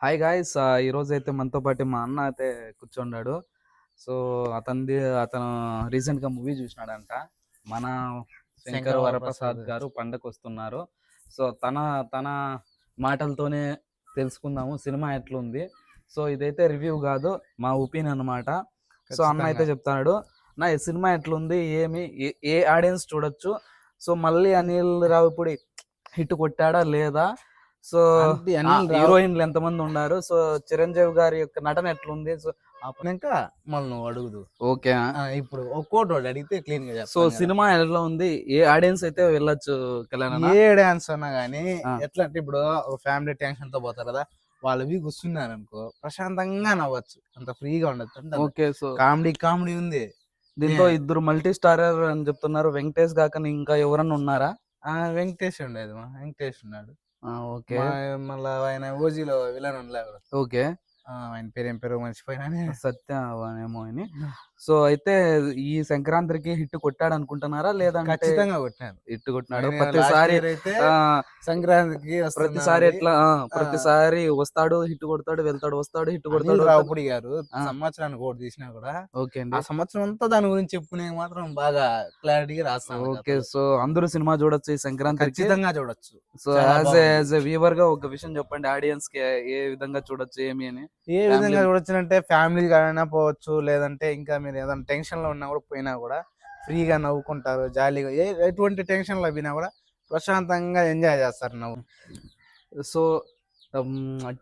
Hi guys, ఈరోజు అయితే మనతో పాటు మా అన్న అయితే కూర్చున్నాడు. సో అతను రీసెంట్గా మూవీ చూసినాడంట. మన శంకర్ శంకర్ వరప్రసాద్ వరప్రసాద్. గారు పండగకు వస్తున్నారు. సో తన మాటలతోనే తెలుసుకుందాము సినిమా ఎట్లుంది. సో ఇదైతే రివ్యూ కాదు, మా ఒపీనియన్ అనమాట. సో అన్న అయితే ఖచ్చితంగా. చెప్తాడు, నా ఈ సినిమా ఎట్లుంది, ఏమి ఏ ఆడియన్స్ చూడొచ్చు, సో మళ్ళీ అనిల్ రావిపూడి హిట్ కొట్టాడా లేదా, సో అంటే అనిల్ రావు హీరోయిన్లు ఎంతమంది ఉన్నారు, సో చిరంజీవి గారి యొక్క నటన ఎట్లుంది, సో ఆపినాక మళ్ళీ నువ్వు అడుగుదు. ఓకే. ఇప్పుడు ఒక్కోటి వాడు అడిగితే క్లీన్ గా సో చెప్తాను కదా. సినిమా ఎలా ఉంది, ఏ ఆడియన్స్ అయితే వెళ్ళొచ్చు కళ్యాణ? ఏ డాన్స్ అన్నా గానీ ఆ. ఎట్లా అంటే ఇప్పుడు ఒక ఫ్యామిలీ టెన్షన్ తో పోతారు కదా, వాళ్ళవి కూర్చున్నారు అనుకో ప్రశాంతంగా నవ్వచ్చు, అంత ఫ్రీగా ఉండొచ్చు. అంటే ఓకే. సో కామెడీ ఉంది దీంట్లో ఇద్దరు మల్టీ స్టారర్ అని చెప్తున్నారు. వెంకటేష్ కాక ఇంకా ఎవరన్నా ఉన్నారా? వెంకటేష్ ఉండేది, వెంకటేష్ ఉన్నాడు. ఓకే. మళ్ళా ఆయన ఓజీలో విలన్ ఉండలేడు. ఓకే. ఆయన పేరేం పేరు మర్చిపోయినా. సత్యమేమో అని. సో అయితే ఈ సంక్రాంతికి హిట్ కొట్టాడు అనుకుంటున్నారా, లేదంటే? ఖచ్చితంగా కొట్టినారు. హిట్ కొట్టినాడు. ఆయన ప్రతిసారి last year అయితే ఆ, సంక్రాంతికి ప్రతిసారి ఎట్లా ప్రతిసారి వస్తాడు, హిట్ కొడతాడు, వెళ్తాడు, వస్తాడు, హిట్ కొడతాడు. అనిల్ రావుపూడి గారు ఆ. సంవత్సరానికి ఒకటి తీసినా కూడా ఓకే ఆ అండి. సంవత్సరం అంతా దాని గురించి చెప్పుకునే మాత్రం బాగా క్లారిటీగా రాస్తాను. ఓకే. సో అందరూ సినిమా చూడొచ్చు ఈ సంక్రాంతికి. ఖచ్చితంగా చూడొచ్చు. సో చాలా యాజ్ ఏ వ్యూవర్ గా ఒక విషయం చెప్పండి, ఆడియన్స్ కి ఏ విధంగా చూడొచ్చు ఏమి అని. ఏ విధంగా చూడొచ్చు అంటే ఫ్యామిలీ అయినా పోవచ్చు, లేదంటే ఇంకా మీరు ఏదైనా టెన్షన్ లో ఉన్నా కూడా పోయినా కూడా ఫ్రీగా నవ్వుకుంటారు, జాలీగా ఎటువంటి టెన్షన్ లో పోయినా కూడా ప్రశాంతంగా ఎంజాయ్ చేస్తారు నవ్వు. సో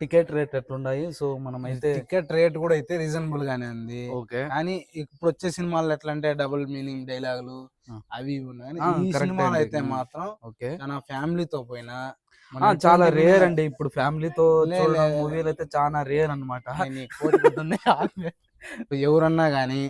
టికెట్ రేట్ ఎట్లున్నాయి? సో మనం అయితే టికెట్ రేట్ కూడా అయితే రీజనబుల్ గానే ఉంది. ఓకే. కానీ ఇప్పుడు వచ్చే సినిమాలు ఎట్లా అంటే డబుల్ మీనింగ్ డైలాగులు అవి ఇవి ఉన్నాయి. ఈ correct సినిమాలు అండి. అయితే మాత్రం ఓకే. చాలా ఫ్యామిలీతో పోయినా చాలా రేర్ అండి ఇప్పుడు ఫ్యామిలీతో లే, చూడడం లే. మూవీలు అయితే చాలా రేర్ అనమాట. ఎవరన్నా గానీ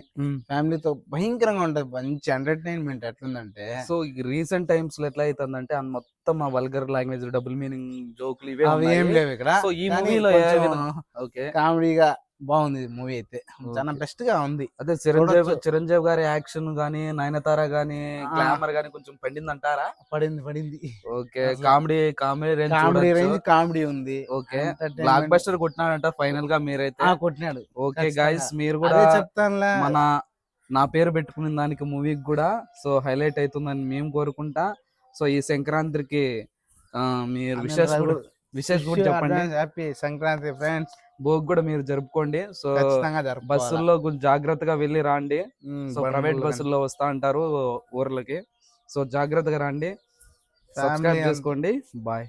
ఫ్యామిలీతో భయంకరంగా ఉంటది. మంచి ఎంటర్టైన్మెంట్ ఎట్లుందంటే, సో రీసెంట్ టైమ్స్ లో ఎట్లా అవుతుందంటే మొత్తం ఆ వల్గర్ లాంగ్వేజ్, డబుల్ మీనింగ్ జోకులు ఇవే అవి ఏం ఉన్నాయి. లేవు ఇక్కడ. సో ఈ కానీ మూవీలో కొంచెం ఓకే. కామెడీగా బాగుంది మూవీ అయితే, చాలా Okay. బెస్ట్ గా ఉంది. అదే చూడొచ్చు. చిరంజీవి గారి యాక్షన్ గానీ, నయనతార గానీ, గ్లామర్ గానీ కొంచెం పండింది అంటారా? పడింది. ఓకే. అసలు కామెడీ రేంజ్ కామెడీ చూడొచ్చు. కామెడీ ఉంది. ఓకే. Entertainment. బ్లాక్ బస్టర్ కొట్టినాడంట ఫైనల్ గా మీరైతే. కొట్టినాడు. ఓకే ఖచ్చితంగా. గైస్, మీరు కూడా అదే చెప్తానులే. నా పేరు పెట్టుకున్న దానికి మూవీకి కూడా సో హైలైట్ అవుతుందని మేము కోరుకుంటా. సో ఈ సంక్రాంతికి మీరు విశేష్ కూడా చెప్పండి. Happy Sankranti friends. భోగి కూడా మీరు జరుపుకోండి. సో ఖచ్చితంగా జరుపుకోవాలా. బస్సుల్లో కొంచెం జాగ్రత్తగా వెళ్ళి రాండి. సో ప్రైవేట్ బండ్లు బస్సుల్లో వస్తా అంటారు ఊర్లకి. సో జాగ్రత్తగా రండి. Family సబ్స్క్రైబ్ చేసుకోండి. బాయ్.